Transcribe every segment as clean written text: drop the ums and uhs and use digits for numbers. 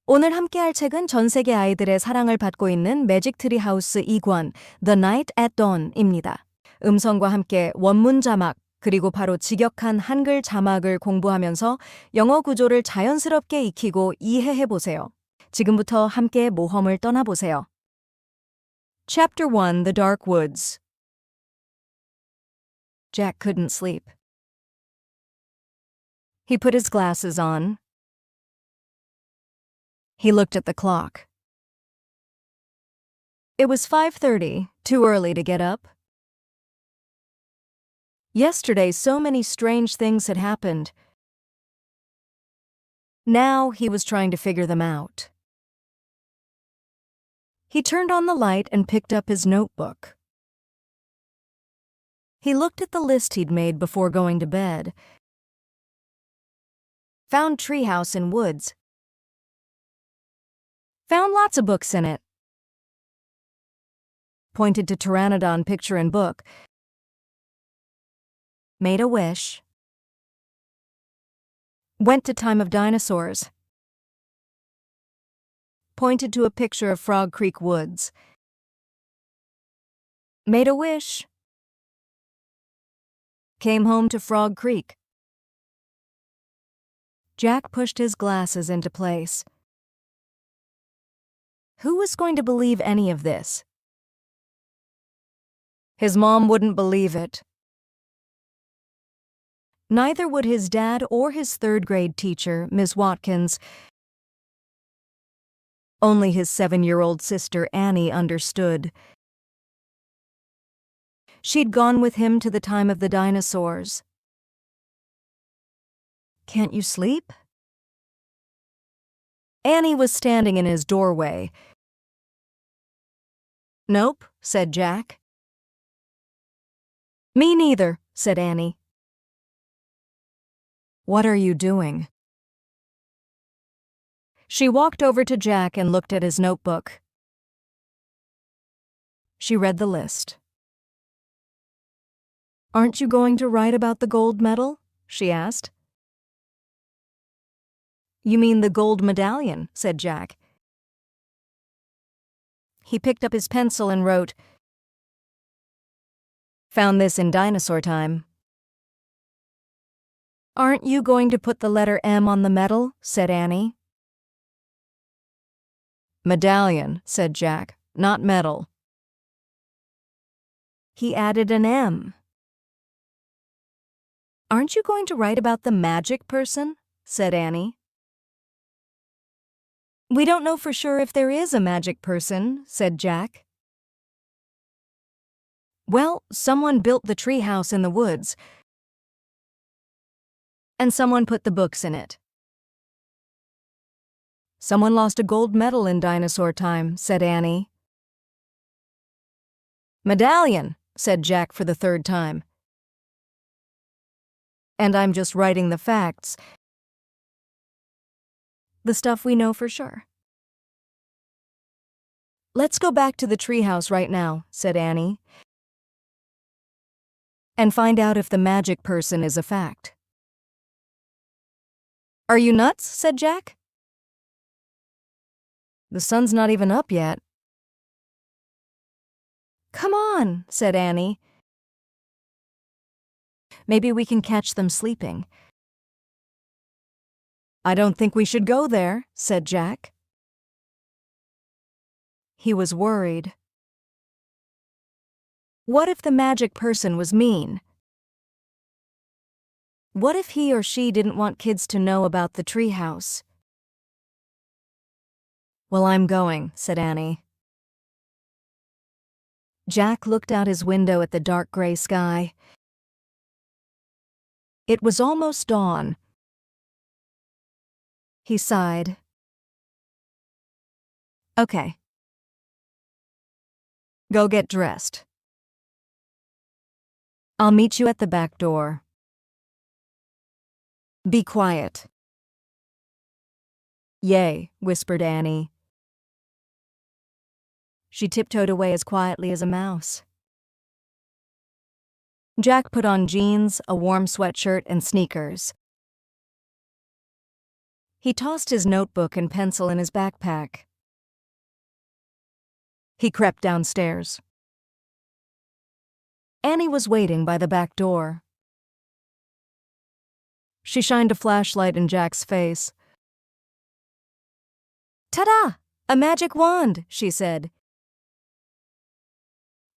오늘 함께할 책은 전 세계 아이들의 사랑을 받고 있는 매직트리하우스 2권 The Night at Dawn입니다. 음성과 함께 원문 자막, 그리고 바로 직역한 한글 자막을 공부하면서 영어 구조를 자연스럽게 익히고 이해해보세요. 지금부터 함께 모험을 떠나보세요. Chapter 1 The Dark Woods. Jack couldn't sleep. He put his glasses on. He looked at the clock. It was 5:30, too early to get up. Yesterday, so many strange things had happened. Now he was trying to figure them out. He turned on the light and picked up his notebook. He looked at the list he'd made before going to bed. Found treehouse in woods. Found lots of books in it. Pointed to pteranodon picture and book. Made a wish. Went to time of dinosaurs. Pointed to a picture of Frog Creek Woods. Made a wish. Came home to Frog Creek. Jack pushed his glasses into place. Who was going to believe any of this? His mom wouldn't believe it. Neither would his dad or his third-grade teacher, Miss Watkins. Only his 7-year-old sister Annie understood. She'd gone with him to the time of the dinosaurs. Can't you sleep? Annie was standing in his doorway. Nope, said Jack. Me neither, said Annie. What are you doing? She walked over to Jack and looked at his notebook. She read the list. Aren't you going to write about the gold medal? She asked. You mean the gold medallion, said Jack. He picked up his pencil and wrote, Found this in dinosaur time. Aren't you going to put the letter M on the medal? Said Annie. Medallion, said Jack, not medal. He added an M. Aren't you going to write about the magic person? Said Annie. We don't know for sure if there is a magic person, said Jack. Well, someone built the treehouse in the woods, and someone put the books in it. Someone lost a gold medal in dinosaur time, said Annie. Medallion, said Jack for the third time. And I'm just writing the facts. The stuff we know for sure. Let's go back to the treehouse right now, said Annie, and find out if the magic person is a fact. Are you nuts? Said Jack. The sun's not even up yet. Come on, said Annie. Maybe we can catch them sleeping. I don't think we should go there, said Jack. He was worried. What if the magic person was mean? What if he or she didn't want kids to know about the treehouse? Well, I'm going, said Annie. Jack looked out his window at the dark gray sky. It was almost dawn. He sighed. Okay. Go get dressed. I'll meet you at the back door. Be quiet. Yay, whispered Annie. She tiptoed away as quietly as a mouse. Jack put on jeans, a warm sweatshirt, and sneakers. He tossed his notebook and pencil in his backpack. He crept downstairs. Annie was waiting by the back door. She shined a flashlight in Jack's face. "Ta-da! A magic wand," she said.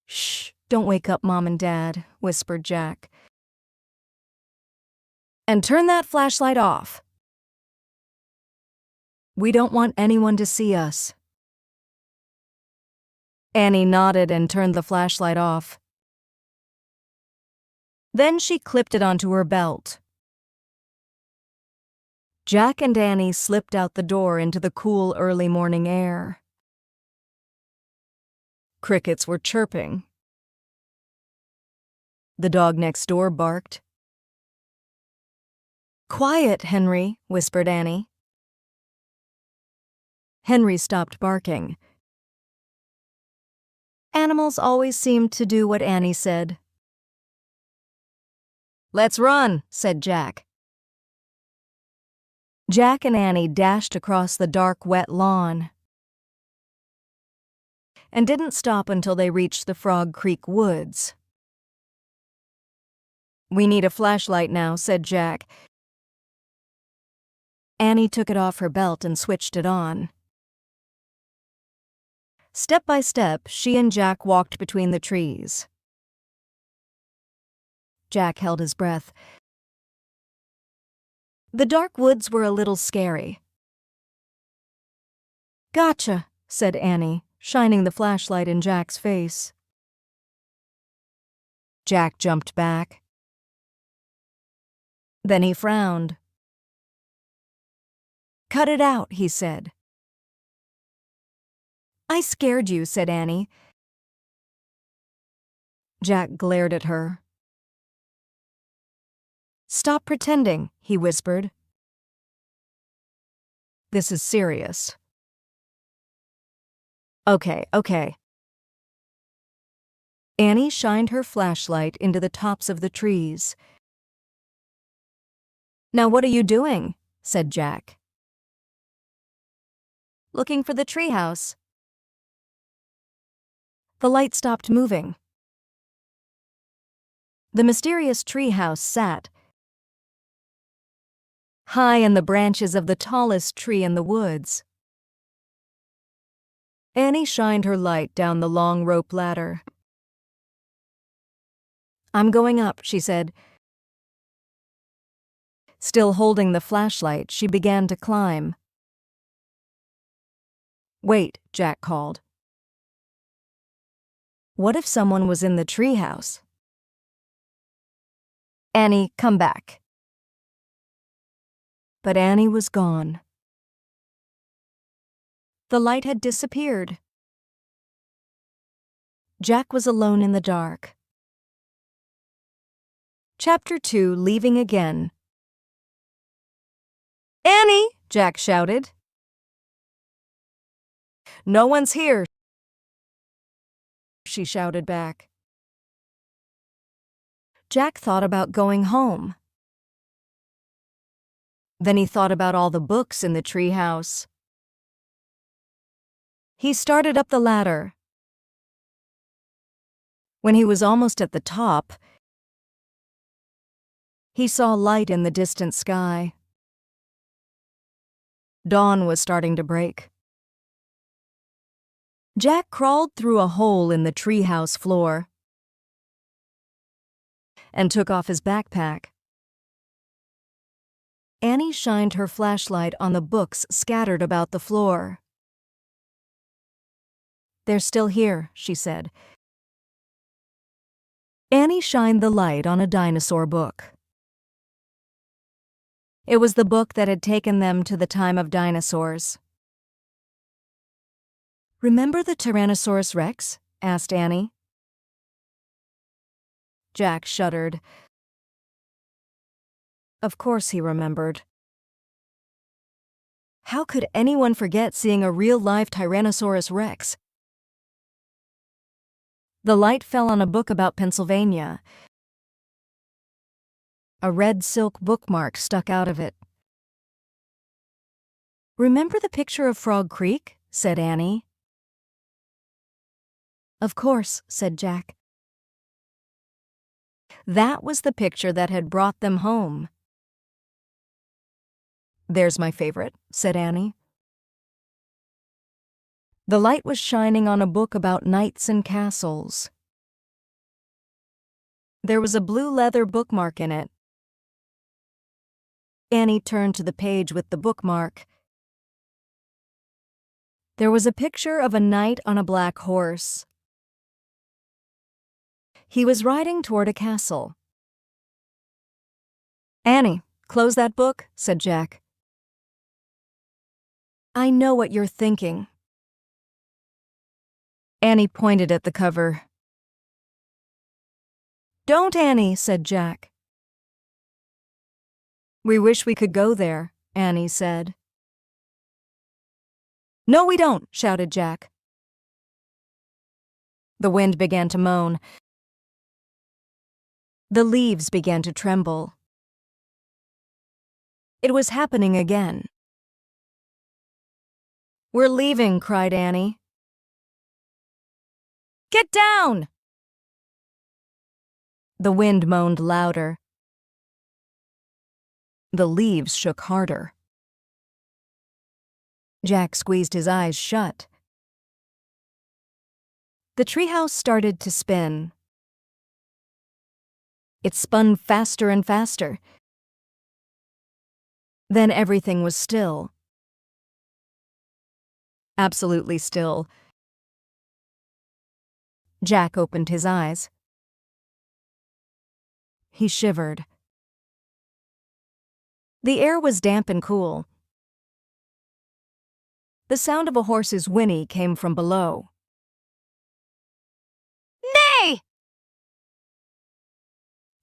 "Shh, don't wake up Mom and Dad," whispered Jack. "And turn that flashlight off. We don't want anyone to see us." Annie nodded and turned the flashlight off. Then she clipped it onto her belt. Jack and Annie slipped out the door into the cool early morning air. Crickets were chirping. The dog next door barked. "Quiet, Henry," whispered Annie. Henry stopped barking. Animals always seemed to do what Annie said. "Let's run," said Jack. Jack and Annie dashed across the dark, wet lawn and didn't stop until they reached the Frog Creek woods. "We need a flashlight now," said Jack. Annie took it off her belt and switched it on. Step by step, she and Jack walked between the trees. Jack held his breath. The dark woods were a little scary. "Gotcha," said Annie, shining the flashlight in Jack's face. Jack jumped back. Then he frowned. "Cut it out," he said. "I scared you," said Annie. Jack glared at her. "Stop pretending," he whispered. "This is serious." Okay. Annie shined her flashlight into the tops of the trees. "Now what are you doing?" said Jack. "Looking for the treehouse." The light stopped moving. The mysterious treehouse sat high in the branches of the tallest tree in the woods. Annie shined her light down the long rope ladder. "I'm going up," she said. Still holding the flashlight, she began to climb. "Wait," Jack called. "What if someone was in the treehouse?" "Annie, come back." But Annie was gone. The light had disappeared. Jack was alone in the dark. Chapter 2, Leaving Again. "Annie!" Jack shouted. "No one's here," she shouted back. Jack thought about going home. Then he thought about all the books in the treehouse. He started up the ladder. When he was almost at the top, he saw light in the distant sky. Dawn was starting to break. Jack crawled through a hole in the treehouse floor and took off his backpack. Annie shined her flashlight on the books scattered about the floor. "They're still here," she said. Annie shined the light on a dinosaur book. It was the book that had taken them to the time of dinosaurs. "Remember the Tyrannosaurus Rex?" asked Annie. Jack shuddered. Of course he remembered. How could anyone forget seeing a real-life Tyrannosaurus Rex? The light fell on a book about Pennsylvania. A red silk bookmark stuck out of it. Remember the picture of Frog Creek? Said Annie. Of course, said Jack. That was the picture that had brought them home. There's my favorite, said Annie. The light was shining on a book about knights and castles. There was a blue leather bookmark in it. Annie turned to the page with the bookmark. There was a picture of a knight on a black horse. He was riding toward a castle. Annie, close that book, said Jack. I know what you're thinking. Annie pointed at the cover. Don't, Annie, said Jack. We wish we could go there, Annie said. No, we don't, shouted Jack. The wind began to moan. The leaves began to tremble. It was happening again. We're leaving, cried Annie. Get down! The wind moaned louder. The leaves shook harder. Jack squeezed his eyes shut. The treehouse started to spin. It spun faster and faster. Then everything was still. Absolutely still. Jack opened his eyes. He shivered. The air was damp and cool. The sound of a horse's whinny came from below. Nay!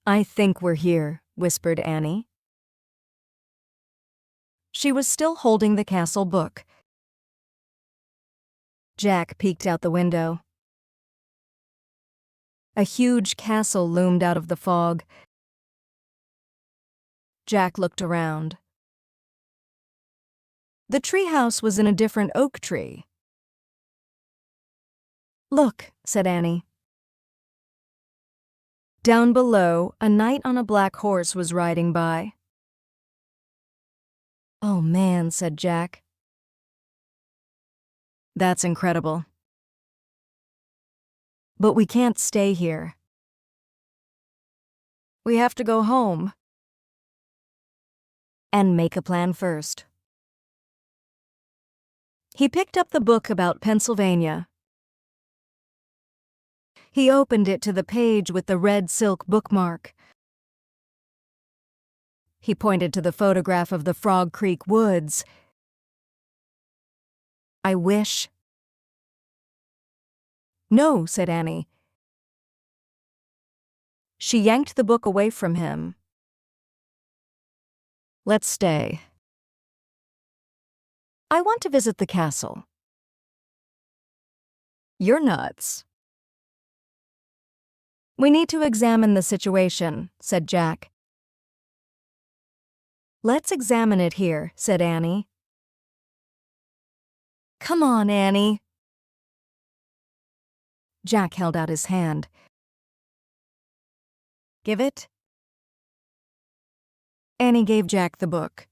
I think we're here, whispered Annie. She was still holding the castle book. Jack peeked out the window. A huge castle loomed out of the fog. Jack looked around. The treehouse was in a different oak tree. Look, said Annie. Down below, a knight on a black horse was riding by. Oh man, said Jack. That's incredible. But we can't stay here. We have to go home. And make a plan first. He picked up the book about Pennsylvania. He opened it to the page with the red silk bookmark. He pointed to the photograph of the Frog Creek woods. I wish. No, said Annie. She yanked the book away from him. Let's stay. I want to visit the castle. You're nuts. We need to examine the situation, said Jack. Let's examine it here, said Annie. Come on, Annie. Jack held out his hand. Give it. Annie gave Jack the book.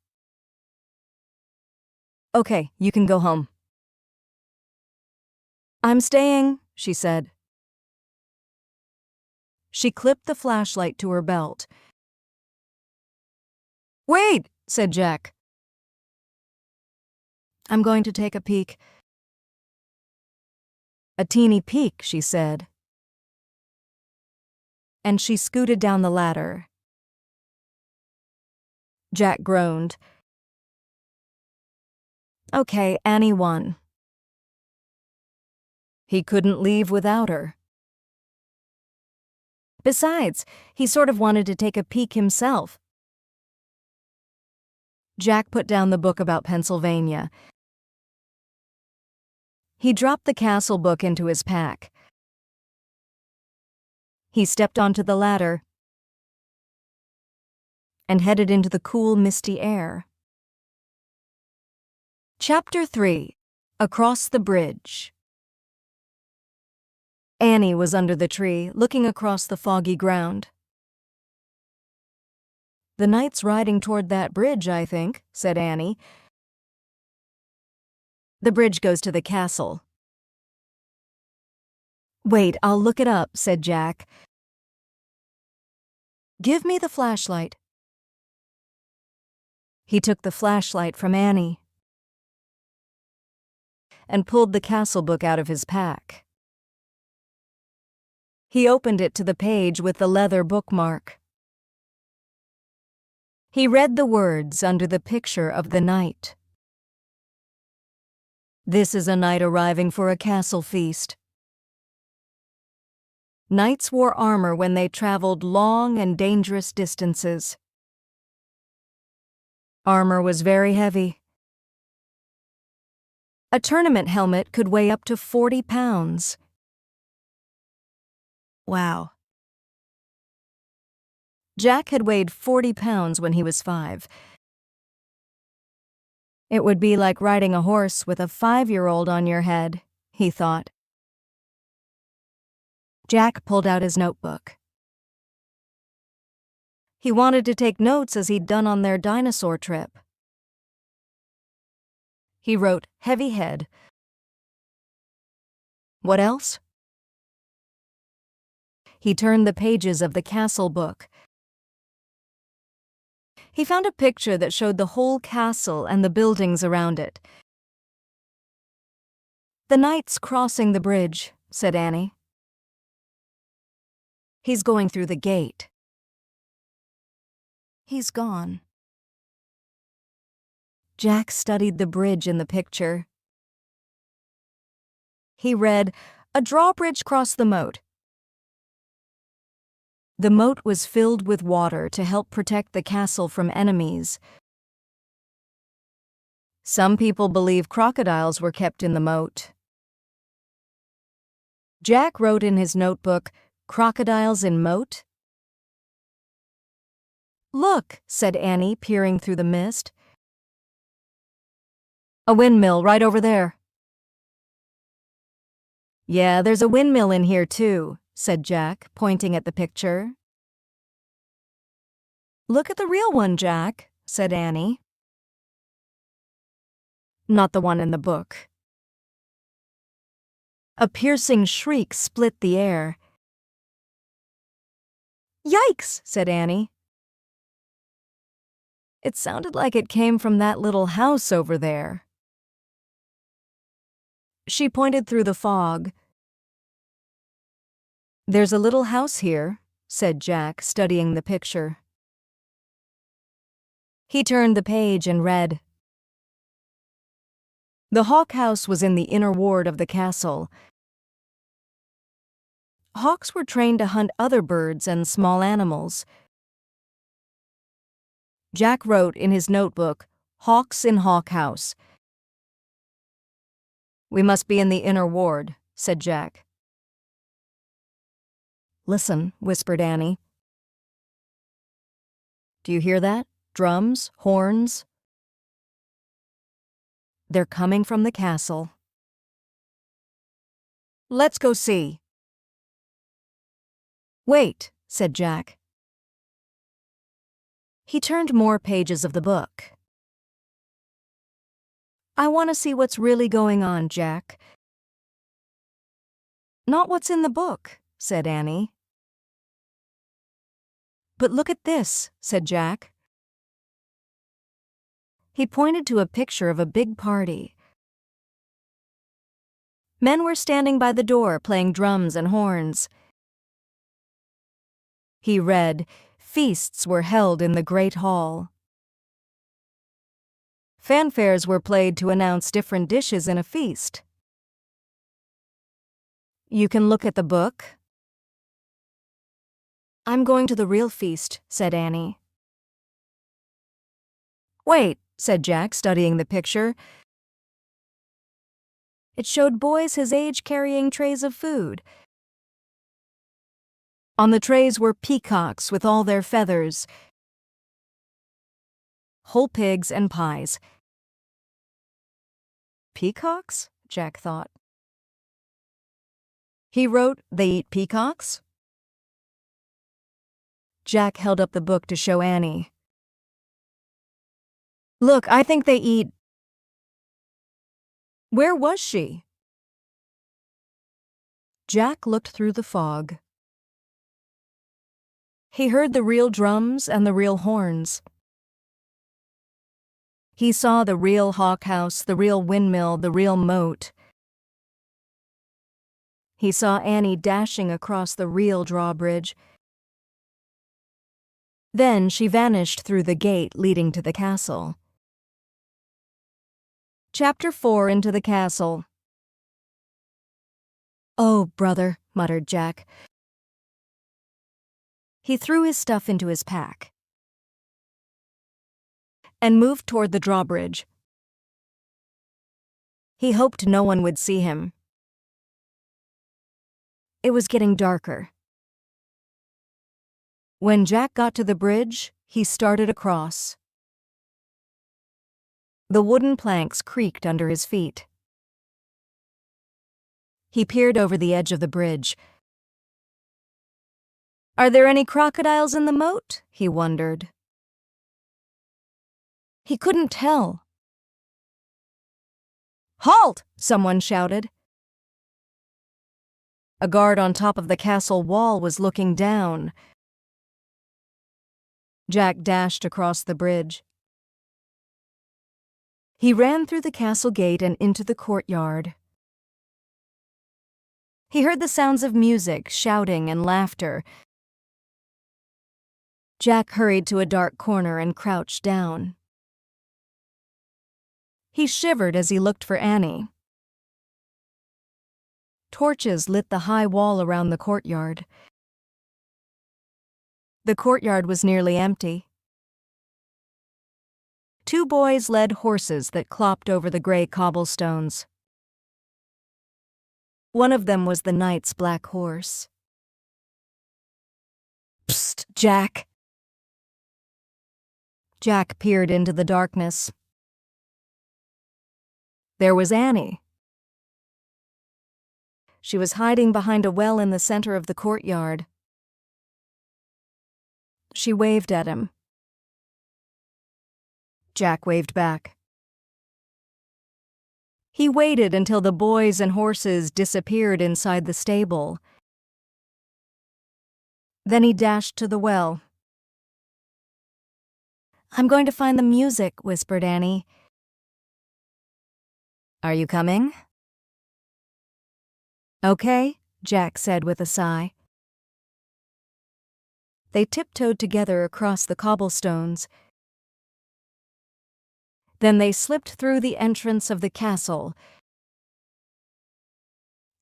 Okay, you can go home. I'm staying, she said. She clipped the flashlight to her belt. Wait, said Jack. I'm going to take a peek. A teeny peek, she said. And she scooted down the ladder. Jack groaned. Okay, Annie won. He couldn't leave without her. Besides, he sort of wanted to take a peek himself. Jack put down the book about Pennsylvania. He dropped the castle book into his pack. He stepped onto the ladder and headed into the cool, misty air. Chapter 3. Across the Bridge. Annie was under the tree, looking across the foggy ground. "The knight's riding toward that bridge, I think," said Annie. "The bridge goes to the castle." "Wait, I'll look it up," said Jack. "Give me the flashlight." He took the flashlight from Annie and pulled the castle book out of his pack. He opened it to the page with the leather bookmark. He read the words under the picture of the knight. "This is a knight arriving for a castle feast. Knights wore armor when they traveled long and dangerous distances. Armor was very heavy. A tournament helmet could weigh up to 40 pounds. Wow. Jack had weighed 40 pounds when he was 5. It would be like riding a horse with a 5-year-old on your head, he thought. Jack pulled out his notebook. He wanted to take notes as he'd done on their dinosaur trip. He wrote "heavy head." What else? He turned the pages of the castle book. He found a picture that showed the whole castle and the buildings around it. "The knight's crossing the bridge," said Annie. "He's going through the gate." "He's gone." Jack studied the bridge in the picture. He read, "A drawbridge crossed the moat." The moat was filled with water to help protect the castle from enemies. Some people believe crocodiles were kept in the moat. Jack wrote in his notebook, "Crocodiles in moat?" "Look," said Annie, peering through the mist. "A windmill right over there." "Yeah, there's a windmill in here too," said Jack, pointing at the picture. "Look at the real one, Jack," said Annie. "Not the one in the book." A piercing shriek split the air. "Yikes," said Annie. "It sounded like it came from that little house over there." She pointed through the fog. "There's a little house here," said Jack, studying the picture. He turned the page and read. The hawk house was in the inner ward of the castle. Hawks were trained to hunt other birds and small animals. Jack wrote in his notebook, "Hawks in hawk house." "We must be in the inner ward," said Jack. "Listen," whispered Annie. "Do you hear that? Drums, horns." "They're coming from the castle." "Let's go see." "Wait," said Jack. He turned more pages of the book. "I want to see what's really going on, Jack." "Not what's in the book," said Annie. "But look at this," said Jack. He pointed to a picture of a big party. Men were standing by the door playing drums and horns. He read, "Feasts were held in the great hall." Fanfares were played to announce different dishes in a feast. "You can look at the book." "I'm going to the real feast," said Annie. "Wait," said Jack, studying the picture. It showed boys his age carrying trays of food. On the trays were peacocks with all their feathers, whole pigs and pies. Peacocks? Jack thought. He wrote, "They eat peacocks?" Jack held up the book to show Annie. "Look, I think they eat—" Where was she? Jack looked through the fog. He heard the real drums and the real horns. He saw the real hawk house, the real windmill, the real moat. He saw Annie dashing across the real drawbridge. Then she vanished through the gate leading to the castle. Chapter 4 Into the Castle. "Oh, brother," muttered Jack. He threw his stuff into his pack and moved toward the drawbridge. He hoped no one would see him. It was getting darker. When Jack got to the bridge, he started across. The wooden planks creaked under his feet. He peered over the edge of the bridge. Are there any crocodiles in the moat? He wondered. He couldn't tell. Halt! Someone shouted. A guard on top of the castle wall was looking down. Jack dashed across the bridge. He ran through the castle gate and into the courtyard. He heard the sounds of music, shouting, and laughter. Jack hurried to a dark corner and crouched down. He shivered as he looked for Annie. Torches lit the high wall around the courtyard. The courtyard was nearly empty. 2 boys led horses that clopped over the gray cobblestones. One of them was the knight's black horse. Psst, Jack. Jack peered into the darkness. There was Annie. She was hiding behind a well in the center of the courtyard. She waved at him. Jack waved back. He waited until the boys and horses disappeared inside the stable. Then he dashed to the well. I'm going to find the music, whispered Annie. Are you coming? Okay, Jack said with a sigh. They tiptoed together across the cobblestones. Then they slipped through the entrance of the castle.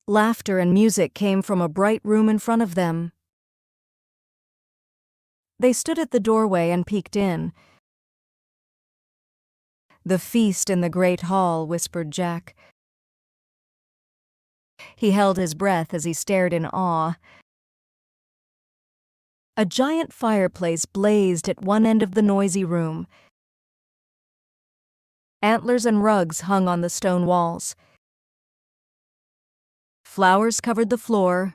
Laughter and music came from a bright room in front of them. They stood at the doorway and peeked in. The feast in the great hall, whispered Jack. He held his breath as he stared in awe. A giant fireplace blazed at one end of the noisy room. Antlers and rugs hung on the stone walls. Flowers covered the floor.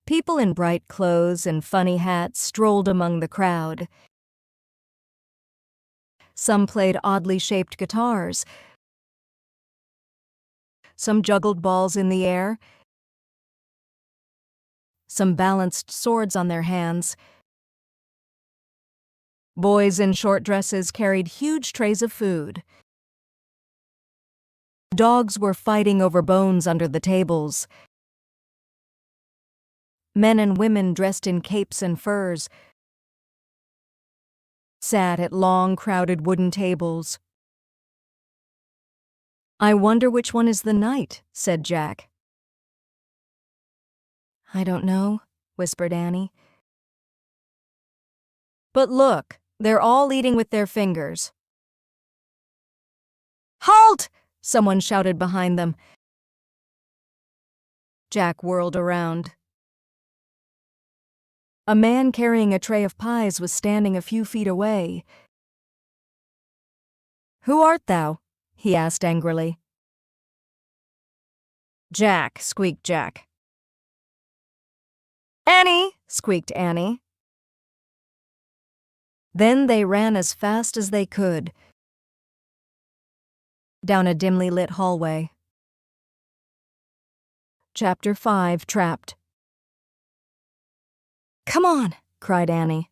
People in bright clothes and funny hats strolled among the crowd. Some played oddly shaped guitars. Some juggled balls in the air. Some balanced swords on their hands. Boys in short dresses carried huge trays of food. Dogs were fighting over bones under the tables. Men and women dressed in capes and furs sat at long, crowded wooden tables. I wonder which one is the knight, said Jack. I don't know, whispered Annie. But look, they're all eating with their fingers. Halt! Someone shouted behind them. Jack whirled around. A man carrying a tray of pies was standing a few feet away. Who art thou? he asked angrily. Jack, squeaked Jack. Annie, squeaked Annie. Then they ran as fast as they could down a dimly lit hallway. Chapter 5, Trapped. Come on, cried Annie.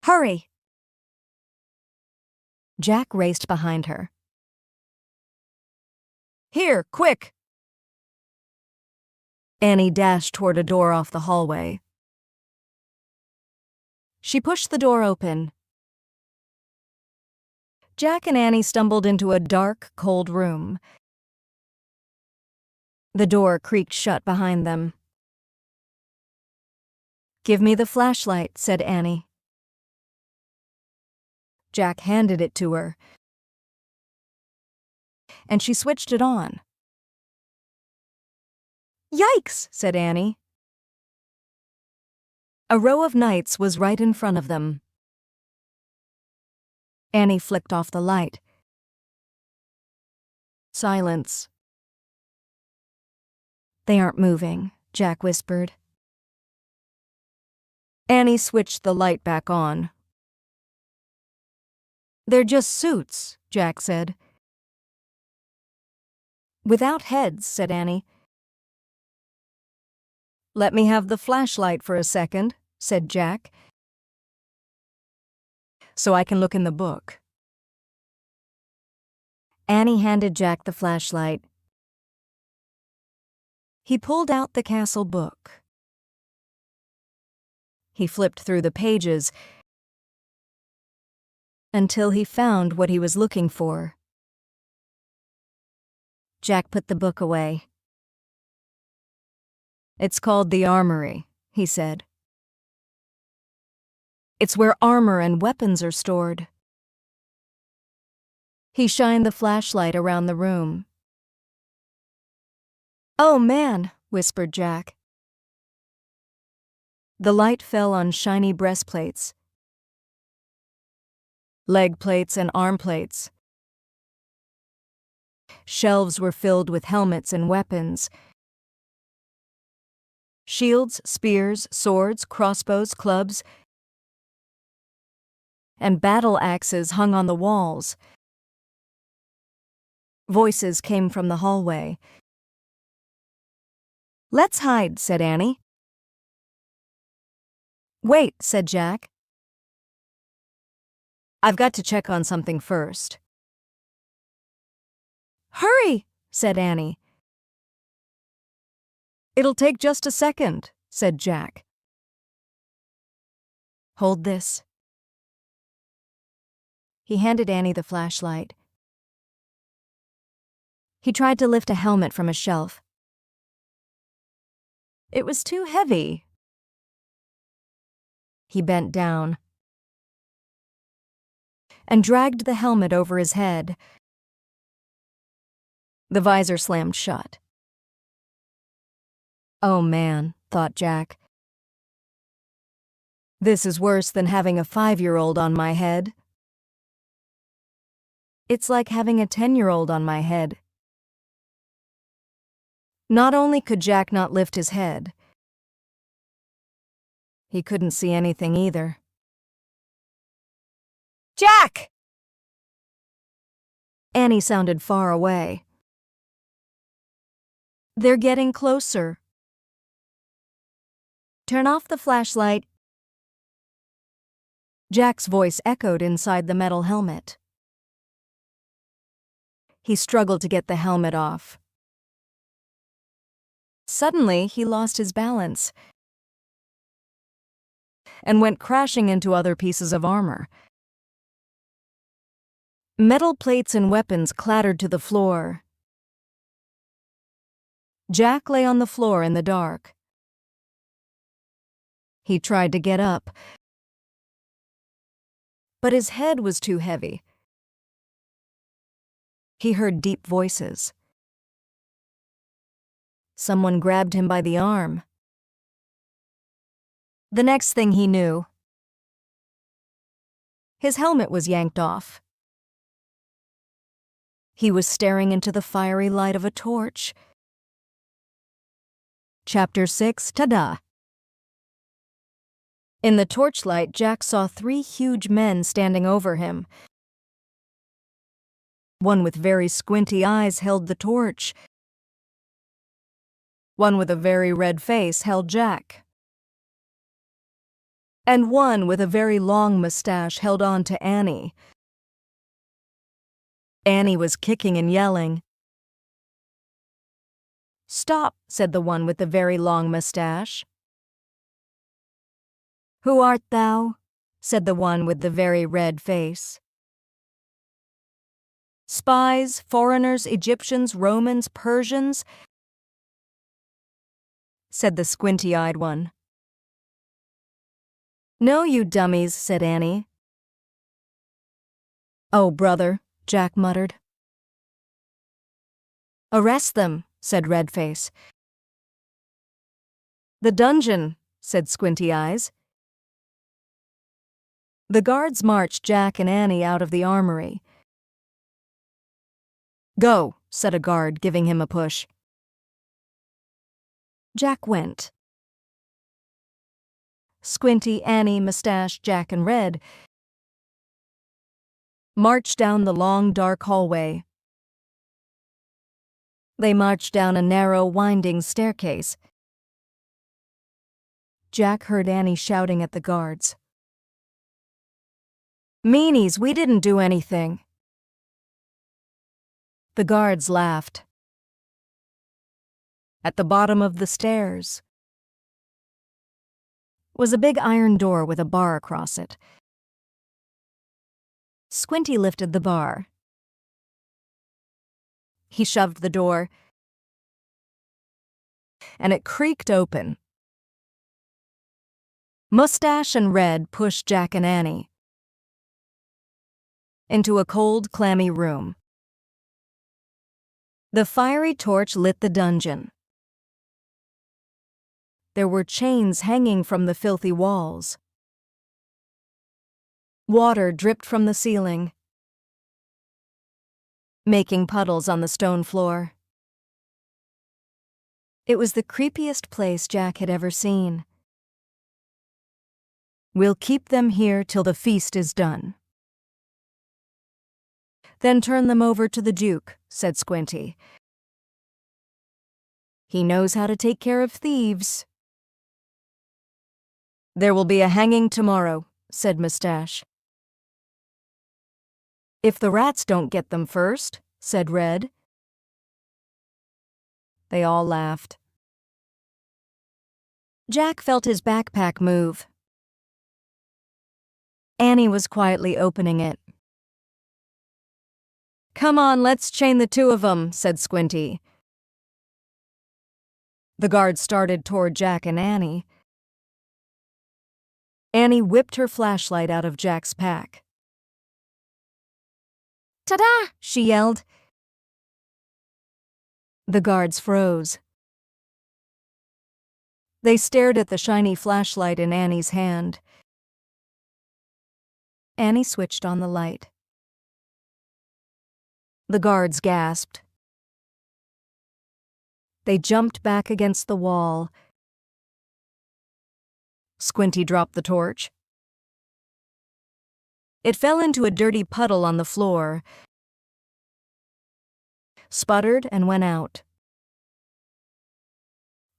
Hurry! Jack raced behind her. Here, quick! Annie dashed toward a door off the hallway. She pushed the door open. Jack and Annie stumbled into a dark, cold room. The door creaked shut behind them. Give me the flashlight, said Annie. Jack handed it to her, and she switched it on. Yikes, said Annie. A row of knights was right in front of them. Annie flicked off the light. Silence. They aren't moving, Jack whispered. Annie switched the light back on. They're just suits, Jack said. Without heads, said Annie. Let me have the flashlight for a second, said Jack, so I can look in the book. Annie handed Jack the flashlight. He pulled out the castle book. He flipped through the pages until he found what he was looking for. Jack put the book away. It's called the armory, he said. It's where armor and weapons are stored. He shined the flashlight around the room. Oh, man, whispered Jack. The light fell on shiny breastplates, leg plates and arm plates. Shelves were filled with helmets and weapons. Shields, spears, swords, crossbows, clubs, and battle axes hung on the walls. Voices came from the hallway. Let's hide, said Annie. Wait, said Jack. I've got to check on something first. Hurry, said Annie. It'll take just a second, said Jack. Hold this. He handed Annie the flashlight. He tried to lift a helmet from a shelf. It was too heavy. He bent down and dragged the helmet over his head. The visor slammed shut. Oh man, thought Jack. This is worse than having a 5-year-old on my head. It's like having a 10-year-old on my head. Not only could Jack not lift his head, he couldn't see anything either. Jack! Annie sounded far away. They're getting closer. Turn off the flashlight. Jack's voice echoed inside the metal helmet. He struggled to get the helmet off. Suddenly, he lost his balance and went crashing into other pieces of armor. Metal plates and weapons clattered to the floor. Jack lay on the floor in the dark. He tried to get up, but his head was too heavy. He heard deep voices. Someone grabbed him by the arm. The next thing he knew, his helmet was yanked off. He was staring into the fiery light of a torch. Chapter 6, Ta-da! In the torchlight, Jack saw 3 huge men standing over him. One with very squinty eyes held the torch. One with a very red face held Jack. And one with a very long mustache held on to Annie. Annie was kicking and yelling. "Stop," said the one with the very long mustache. "Who art thou?" said the one with the very red face. "Spies, foreigners, Egyptians, Romans, Persians," said the squinty-eyed one. "No, you dummies," said Annie. "Oh, brother," Jack muttered. "Arrest them," said Redface. "The dungeon," said Squinty Eyes. The guards marched Jack and Annie out of the armory. "Go," said a guard, giving him a push. Jack went. Squinty, Annie, Mustache, Jack, and Red marched down the long, dark hallway. They marched down a narrow, winding staircase. Jack heard Annie shouting at the guards. "Meanies, we didn't do anything." The guards laughed. At the bottom of the stairs was a big iron door with a bar across it. Squinty lifted the bar. He shoved the door, and it creaked open. Mustache and Red pushed Jack and Annie into a cold, clammy room. The fiery torch lit the dungeon. There were chains hanging from the filthy walls. Water dripped from the ceiling, making puddles on the stone floor. It was the creepiest place Jack had ever seen. "We'll keep them here till the feast is done. Then turn them over to the Duke," said Squinty. "He knows how to take care of thieves." "There will be a hanging tomorrow," said Mustache. "If the rats don't get them first," said Red. They all laughed. Jack felt his backpack move. Annie was quietly opening it. "Come on, let's chain the 2 of them," said Squinty. The guards started toward Jack and Annie. Annie whipped her flashlight out of Jack's pack. "Ta-da!" she yelled. The guards froze. They stared at the shiny flashlight in Annie's hand. Annie switched on the light. The guards gasped. They jumped back against the wall. Squinty dropped the torch. It fell into a dirty puddle on the floor, sputtered, and went out.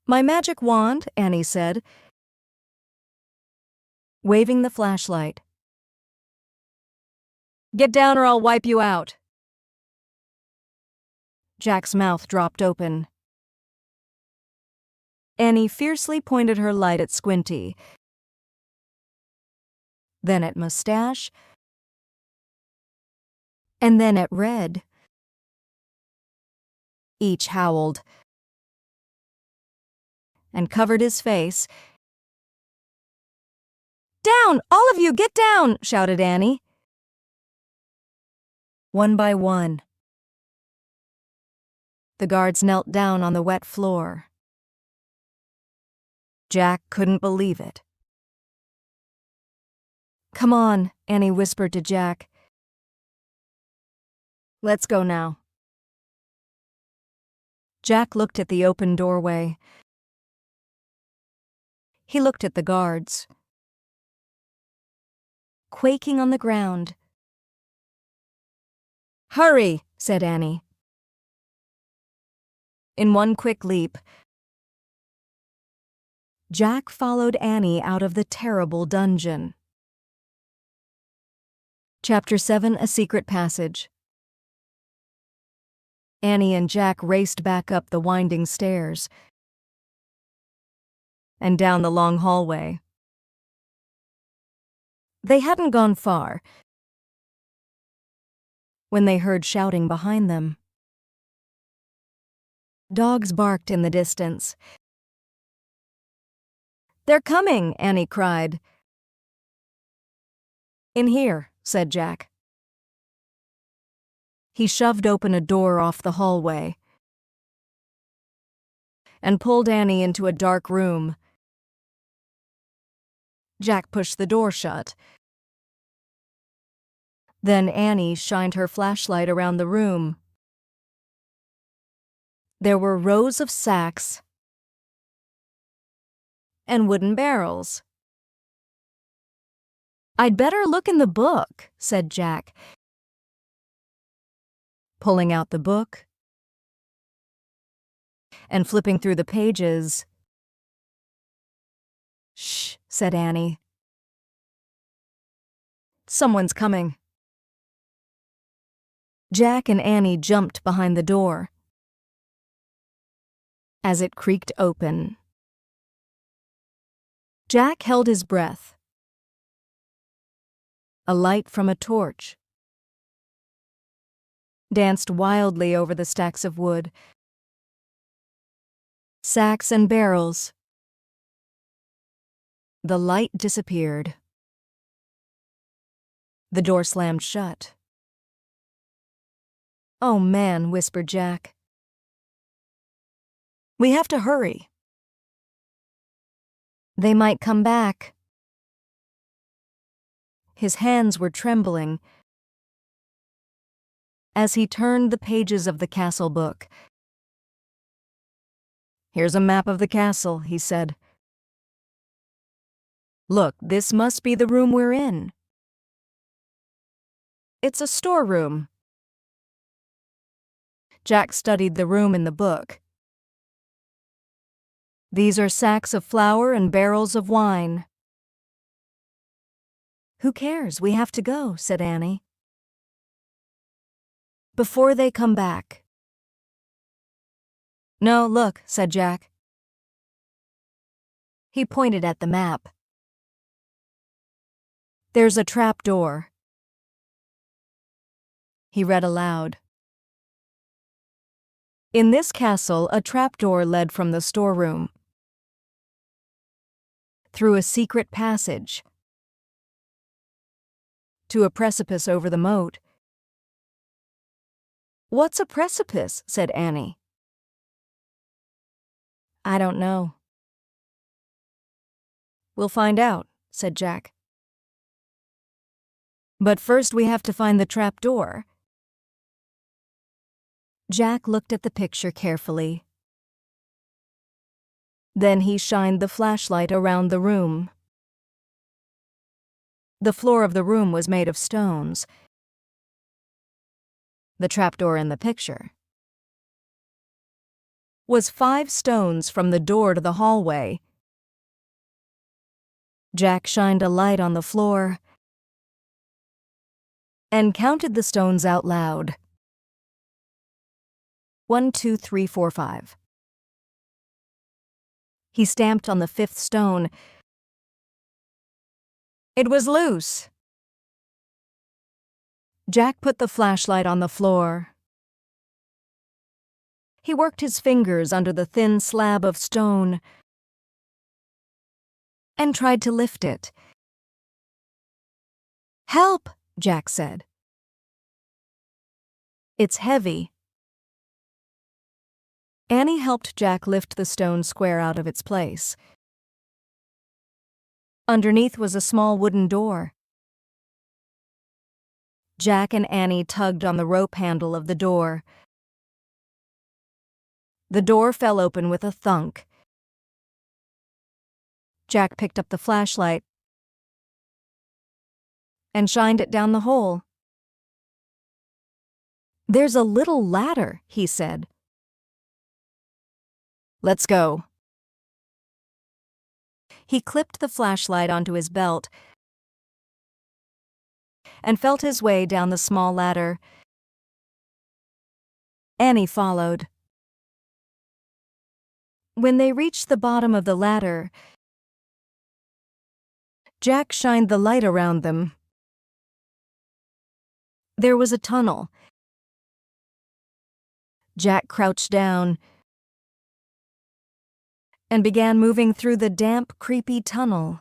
"My magic wand," Annie said, waving the flashlight. "Get down or I'll wipe you out." Jack's mouth dropped open. Annie fiercely pointed her light at Squinty, then at Mustache, and then at Red. Each howled and covered his face. "Down! All of you, get down!" shouted Annie. One by one, the guards knelt down on the wet floor. Jack couldn't believe it. "Come on," Annie whispered to Jack. "Let's go now." Jack looked at the open doorway. He looked at the guards. Quaking on the ground. "Hurry," said Annie. In one quick leap, Jack followed Annie out of the terrible dungeon. Chapter 7: A Secret Passage. Annie and Jack raced back up the winding stairs and down the long hallway. They hadn't gone far when they heard shouting behind them. Dogs barked in the distance. "They're coming," Annie cried. "In here," said Jack. He shoved open a door off the hallway and pulled Annie into a dark room. Jack pushed the door shut. Then Annie shined her flashlight around the room. There were rows of sacks and wooden barrels. "I'd better look in the book," said Jack, pulling out the book and flipping through the pages. "Shh," said Annie. "Someone's coming." Jack and Annie jumped behind the door as it creaked open. Jack held his breath. A light from a torch danced wildly over the stacks of wood, sacks and barrels. The light disappeared. The door slammed shut. "Oh man," whispered Jack. "We have to hurry. They might come back." His hands were trembling as he turned the pages of the castle book. "Here's a map of the castle," he said. "Look, this must be the room we're in. It's a storeroom." Jack studied the room in the book. "These are sacks of flour and barrels of wine." "Who cares? We have to go," said Annie. "Before they come back." "No, look," said Jack. He pointed at the map. "There's a trap door." He read aloud. "In this castle, a trapdoor led from the storeroom through a secret passage to a precipice over the moat." "What's a precipice?" said Annie. "I don't know." "We'll find out," said Jack. "But first we have to find the trapdoor." Jack looked at the picture carefully. Then he shined the flashlight around the room. The floor of the room was made of stones. The trapdoor in the picture was 5 stones from the door to the hallway. Jack shined a light on the floor and counted the stones out loud. 1, 2, 3, 4, 5. He stamped on the 5th stone. It was loose. Jack put the flashlight on the floor. He worked his fingers under the thin slab of stone and tried to lift it. "Help!" Jack said. "It's heavy." Annie helped Jack lift the stone square out of its place. Underneath was a small wooden door. Jack and Annie tugged on the rope handle of the door. The door fell open with a thunk. Jack picked up the flashlight and shined it down the hole. "There's a little ladder," he said. "Let's go." He clipped the flashlight onto his belt and felt his way down the small ladder. Annie followed. When they reached the bottom of the ladder, Jack shined the light around them. There was a tunnel. Jack crouched down and began moving through the damp, creepy tunnel.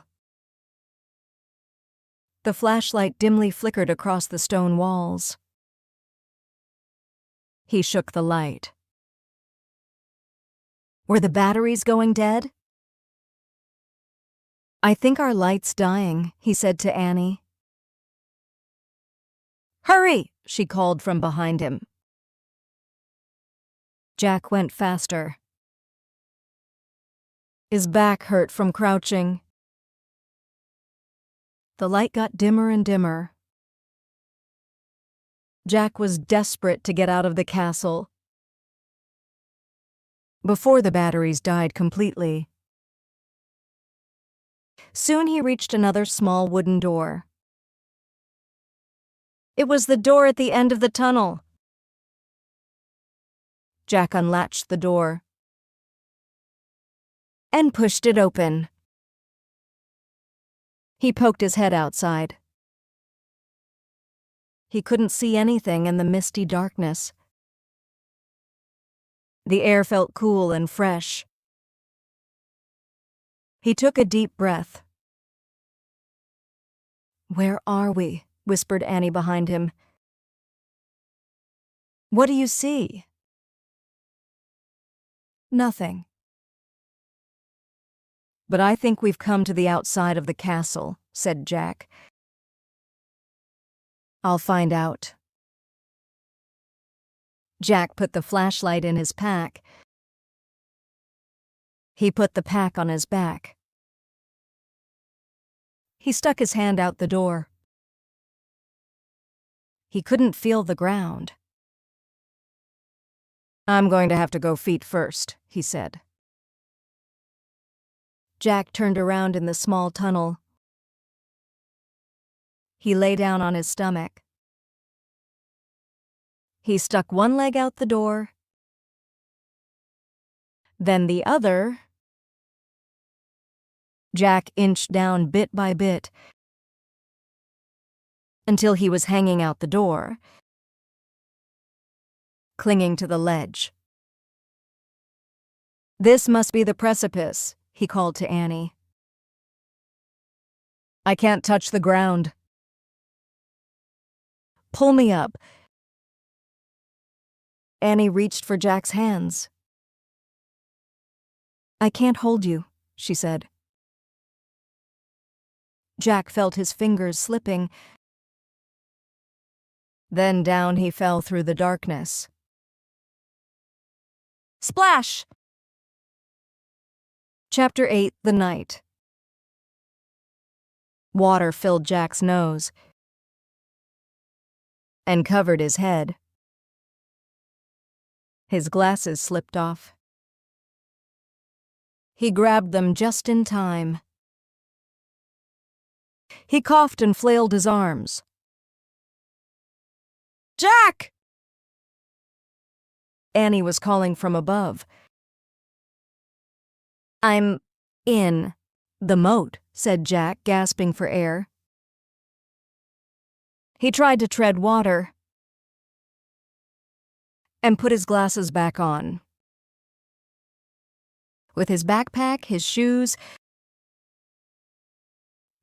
The flashlight dimly flickered across the stone walls. He shook the light. Were the batteries going dead? "I think our light's dying," he said to Annie. "Hurry!" she called from behind him. Jack went faster. His back hurt from crouching. The light got dimmer and dimmer. Jack was desperate to get out of the castle before the batteries died completely. Soon he reached another small wooden door. It was the door at the end of the tunnel. Jack unlatched the door and pushed it open. He poked his head outside. He couldn't see anything in the misty darkness. The air felt cool and fresh. He took a deep breath. "Where are we?" whispered Annie behind him. "What do you see?" "Nothing. But I think we've come to the outside of the castle," said Jack. "I'll find out." Jack put the flashlight in his pack. He put the pack on his back. He stuck his hand out the door. He couldn't feel the ground. "I'm going to have to go feet first," he said. Jack turned around in the small tunnel. He lay down on his stomach. He stuck one leg out the door, then the other. Jack inched down bit by bit until he was hanging out the door, clinging to the ledge. "This must be the precipice," he called to Annie. "I can't touch the ground." "Pull me up." Annie reached for Jack's hands. "I can't hold you," she said. Jack felt his fingers slipping. Then down he fell through the darkness. Splash! Chapter 8: The Night. Water filled Jack's nose and covered his head. His glasses slipped off. He grabbed them just in time. He coughed and flailed his arms. "Jack!" Annie was calling from above. "I'm in the moat," said Jack, gasping for air. He tried to tread water and put his glasses back on. With his backpack, his shoes,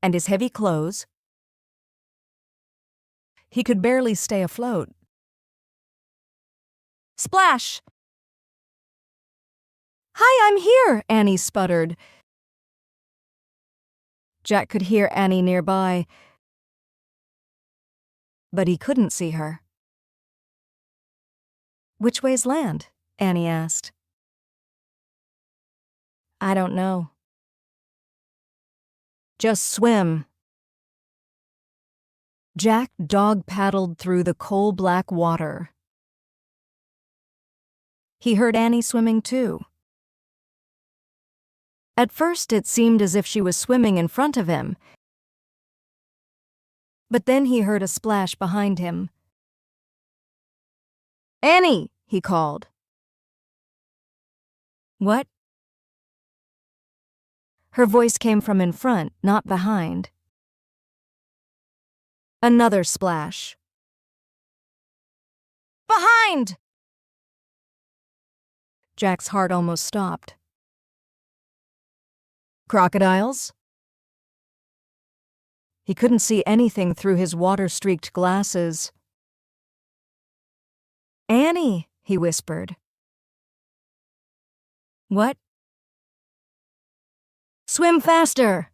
and his heavy clothes, he could barely stay afloat. Splash! "Hi, I'm here," Annie sputtered. Jack could hear Annie nearby, but he couldn't see her. "Which way's land?" Annie asked. I don't know. Just swim. Jack dog-paddled through the coal-black water. He heard Annie swimming too. At first it seemed as if she was swimming in front of him, but then he heard a splash behind him. "Annie!" he called. "What?" Her voice came from in front, not behind. Another splash. "Behind!" Jack's heart almost stopped. Crocodiles? He couldn't see anything through his water-streaked glasses. "Annie," he whispered. "What?" "Swim faster!"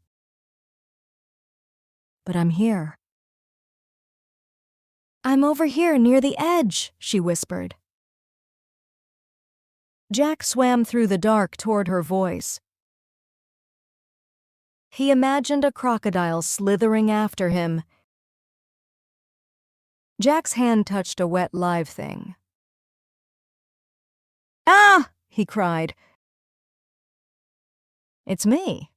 "But I'm here." "I'm over here near the edge," she whispered. Jack swam through the dark toward her voice. He imagined a crocodile slithering after him. Jack's hand touched a wet live thing. "Ah!" he cried. "It's me."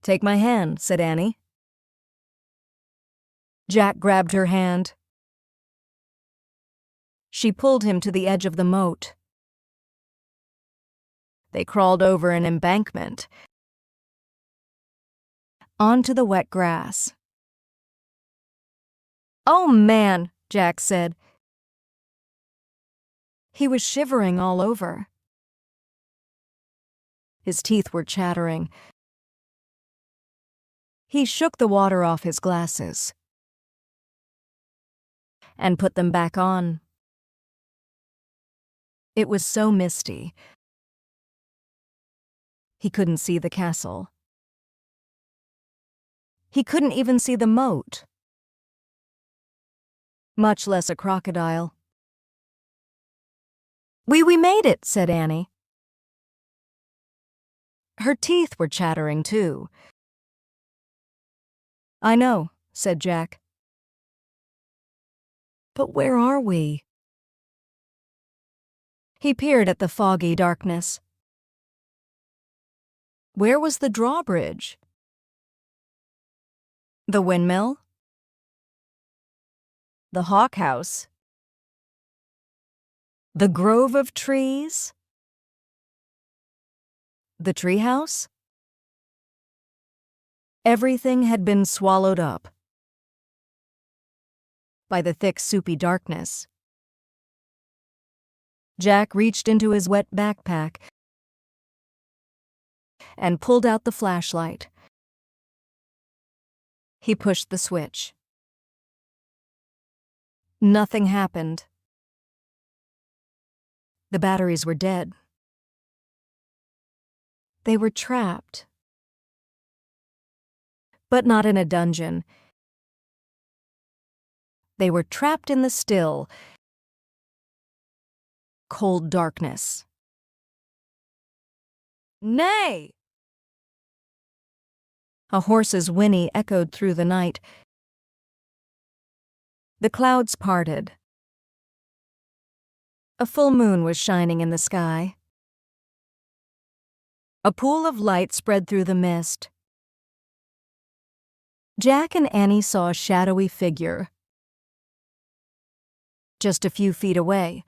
"Take my hand," said Annie. Jack grabbed her hand. She pulled him to the edge of the moat. They crawled over an embankment, onto the wet grass. "Oh, man," Jack said. He was shivering all over. His teeth were chattering. He shook the water off his glasses and put them back on. It was so misty. He couldn't see the castle. He couldn't even see the moat, much less a crocodile. We made it," said Annie. Her teeth were chattering too. "I know," said Jack. "But where are we?" He peered at the foggy darkness. Where was the drawbridge? The windmill? The hawk house? The grove of trees? The treehouse? Everything had been swallowed up by the thick, soupy darkness. Jack reached into his wet backpack and pulled out the flashlight. He pushed the switch. Nothing happened. The batteries were dead. They were trapped. But not in a dungeon. They were trapped in the still, cold darkness. "Nay!" A horse's whinny echoed through the night. The clouds parted. A full moon was shining in the sky. A pool of light spread through the mist. Jack and Annie saw a shadowy figure just a few feet away.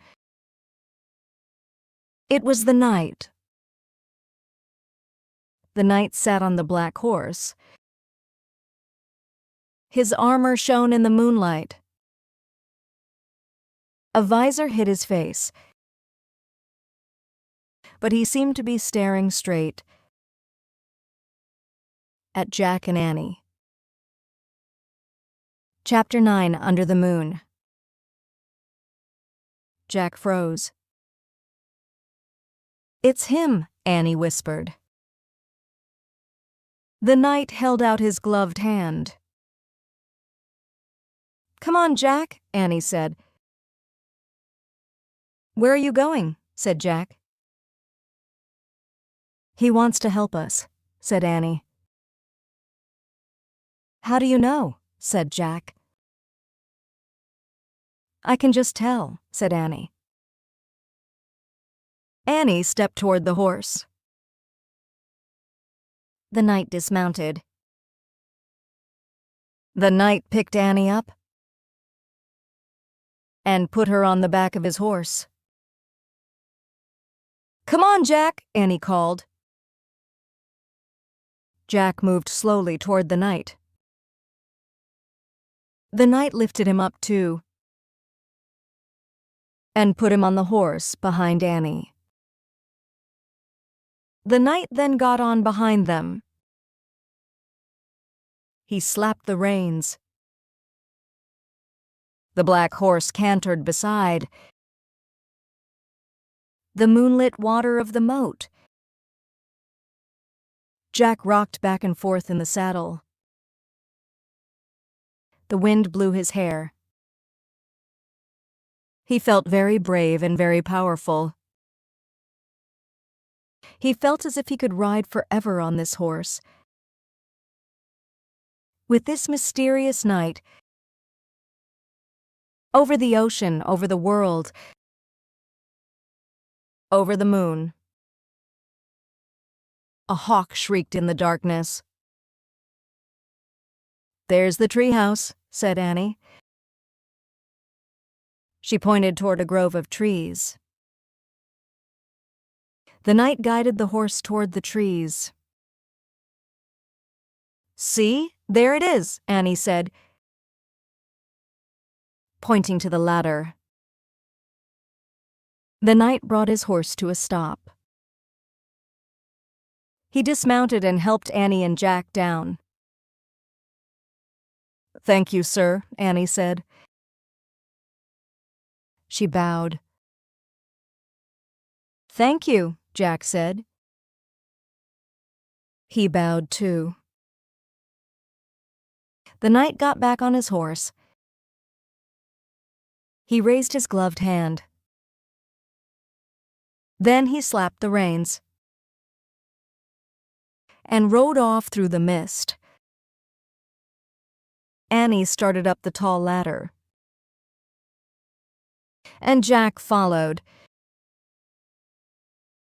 It was the knight. The knight sat on the black horse. His armor shone in the moonlight. A visor hid his face, but he seemed to be staring straight at Jack and Annie. Chapter 9, Under the Moon. Jack froze. "It's him," Annie whispered. The knight held out his gloved hand. "Come on, Jack," Annie said. "Where are you going?" said Jack. He wants to help us, said Annie. How do you know? Said Jack. I can just tell, said Annie. Annie stepped toward the horse. The knight dismounted. The knight picked Annie up and put her on the back of his horse. Come on, Jack, Annie called. Jack moved slowly toward the knight. The knight lifted him up too and put him on the horse behind Annie. The knight then got on behind them. He slapped the reins. The black horse cantered beside. The moonlit water of the moat. Jack rocked back and forth in the saddle. The wind blew his hair. He felt very brave and very powerful. He felt as if he could ride forever on this horse. With this mysterious night, over the ocean, over the world, over the moon. A hawk shrieked in the darkness. There's the treehouse, said Annie. She pointed toward a grove of trees. The knight guided the horse toward the trees. See, there it is, Annie said, pointing to the ladder. The knight brought his horse to a stop. He dismounted and helped Annie and Jack down. Thank you, sir, Annie said. She bowed. Thank you, Jack said. He bowed too. The knight got back on his horse. He raised his gloved hand. Then he slapped the reins and rode off through the mist. Annie started up the tall ladder, and Jack followed.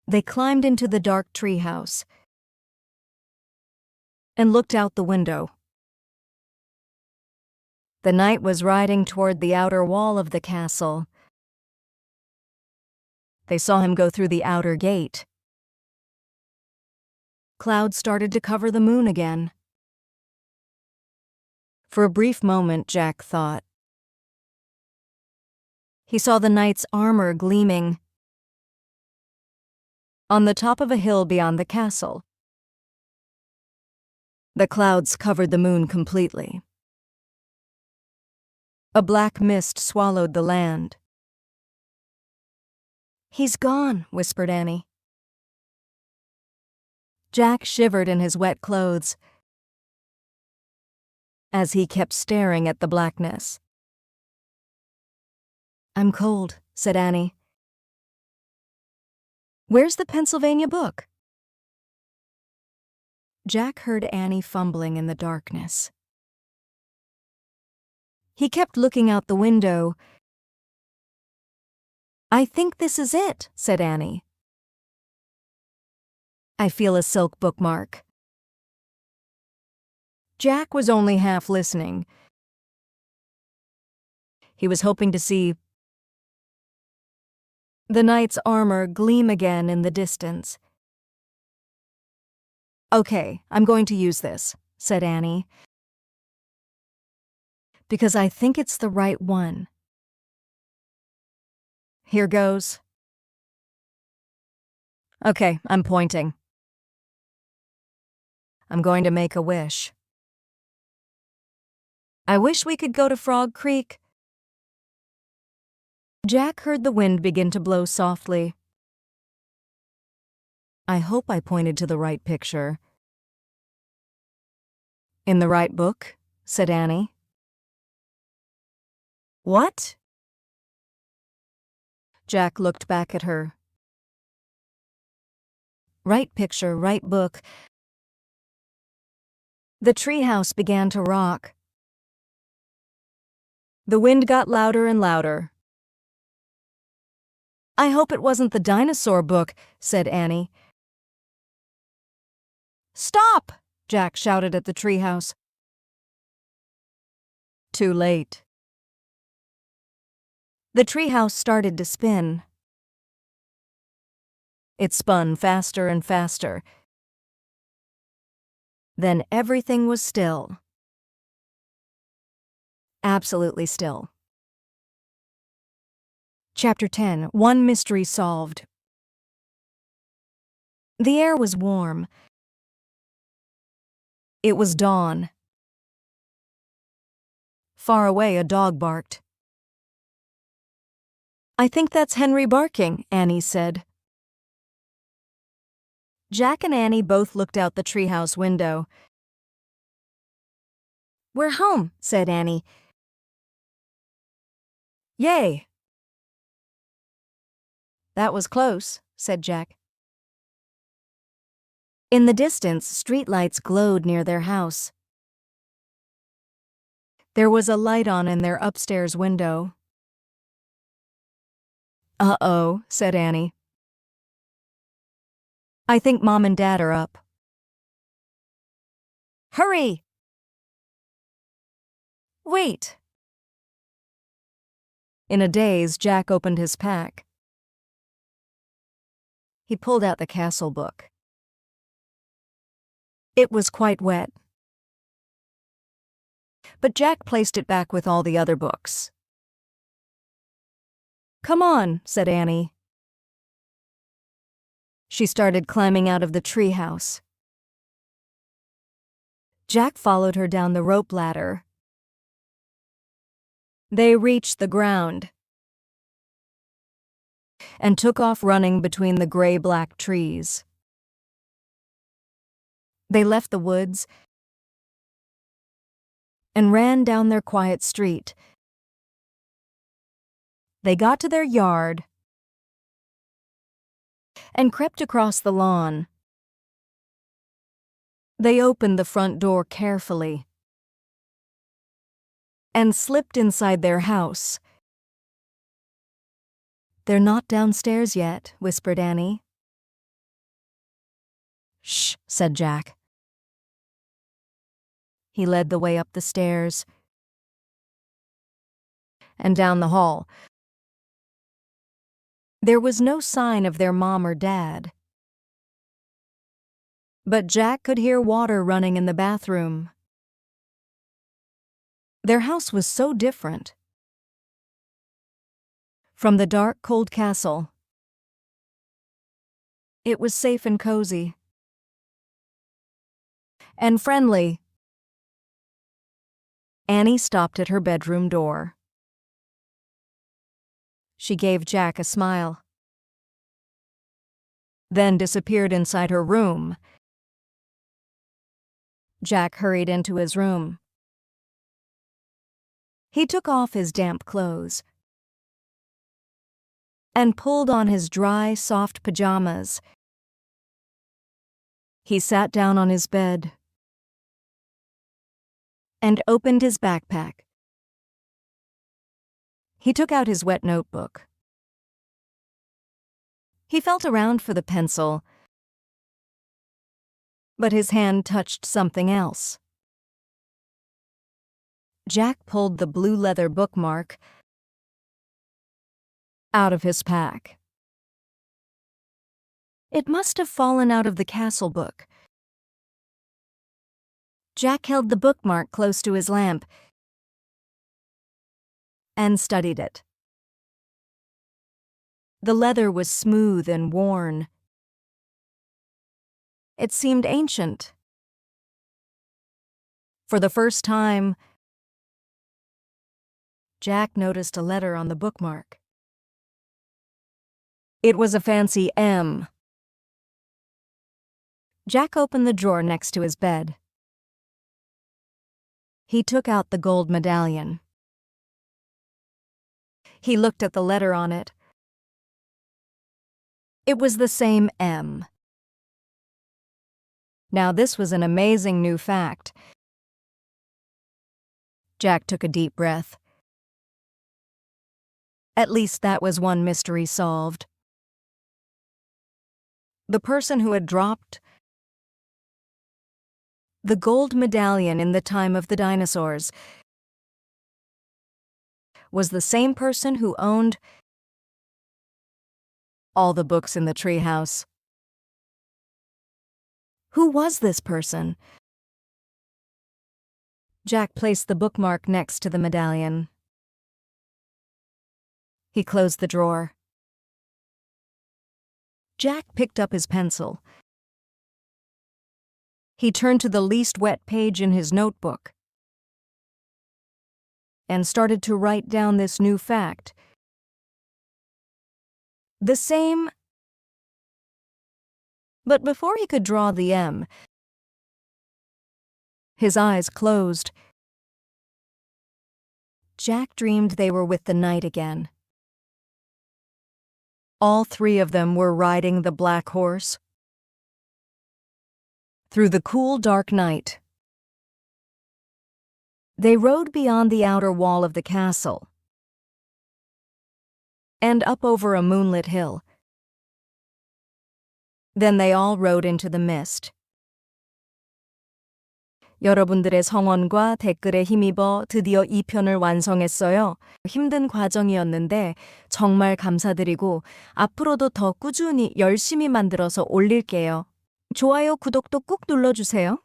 They climbed into the dark treehouse and looked out the window. The knight was riding toward the outer wall of the castle. They saw him go through the outer gate. Clouds started to cover the moon again. For a brief moment, Jack thought. He saw the knight's armor gleaming on the top of a hill beyond the castle. The clouds covered the moon completely. A black mist swallowed the land. He's gone, whispered Annie. Jack shivered in his wet clothes as he kept staring at the blackness. I'm cold, said Annie. Where's the Pennsylvania book? Jack heard Annie fumbling in the darkness. He kept looking out the window. I think this is it, said Annie. I feel a silk bookmark. Jack was only half listening. He was hoping to see the knight's armor gleam again in the distance. Okay, I'm going to use this, said Annie, because I think it's the right one. Here goes. Okay, I'm pointing. I'm going to make a wish. I wish we could go to Frog Creek. Jack heard the wind begin to blow softly. I hope I pointed to the right picture. In the right book, said Annie. What? Jack looked back at her. Right picture, right book. The treehouse began to rock. The wind got louder and louder. "I hope it wasn't the dinosaur book," said Annie. "Stop!" Jack shouted at the treehouse. Too late. The treehouse started to spin. It spun faster and faster. Then everything was still. Absolutely still. Chapter 10. One mystery solved. The air was warm. It was dawn. Far away, a dog barked. "I think that's Henry barking," Annie said. Jack and Annie both looked out the treehouse window. "We're home," said Annie. "Yay!" "That was close," said Jack. In the distance, streetlights glowed near their house. There was a light on in their upstairs window. "Uh-oh," said Annie. "I think Mom and Dad are up." "Hurry!" "Wait!" In a daze, Jack opened his pack. He pulled out the castle book. It was quite wet. But Jack placed it back with all the other books. "Come on," said Annie. She started climbing out of the treehouse. Jack followed her down the rope ladder. They reached the ground and took off running between the gray-black trees. They left the woods and ran down their quiet street. They got to their yard and crept across the lawn. They opened the front door carefully and slipped inside their house. "They're not downstairs yet," whispered Annie. "Shh," said Jack. He led the way up the stairs and down the hall. There was no sign of their mom or dad. But Jack could hear water running in the bathroom. Their house was so different from the dark, cold castle. It was safe and cozy and friendly. Annie stopped at her bedroom door. She gave Jack a smile, then disappeared inside her room. Jack hurried into his room. He took off his damp clothes and pulled on his dry, soft pajamas. He sat down on his bed and opened his backpack. He took out his wet notebook. He felt around for the pencil, but his hand touched something else. Jack pulled the blue leather bookmark out of his pack. It must have fallen out of the castle book. Jack held the bookmark close to his lamp and studied it. The leather was smooth and worn. It seemed ancient. For the first time, Jack noticed a letter on the bookmark. It was a fancy M. Jack opened the drawer next to his bed. He took out the gold medallion. He looked at the letter on it. It was the same M. Now this was an amazing new fact. Jack took a deep breath. At least that was one mystery solved. The person who had dropped the gold medallion in the time of the dinosaurs was the same person who owned all the books in the treehouse. Who was this person? Jack placed the bookmark next to the medallion. He closed the drawer. Jack picked up his pencil. He turned to the least wet page in his notebook and started to write down this new fact. The same, but before he could draw the M, his eyes closed. Jack dreamed they were with the knight again. All three of them were riding the black horse through the cool, dark night. They rode beyond the outer wall of the castle and up over a moonlit hill. Then they all rode into the mist. 여러분들의 성원과 댓글에 힘입어 드디어 2편을 완성했어요. 힘든 과정이었는데 정말 감사드리고 앞으로도 더 꾸준히 열심히 만들어서 올릴게요. 좋아요, 구독도 꾹 눌러주세요.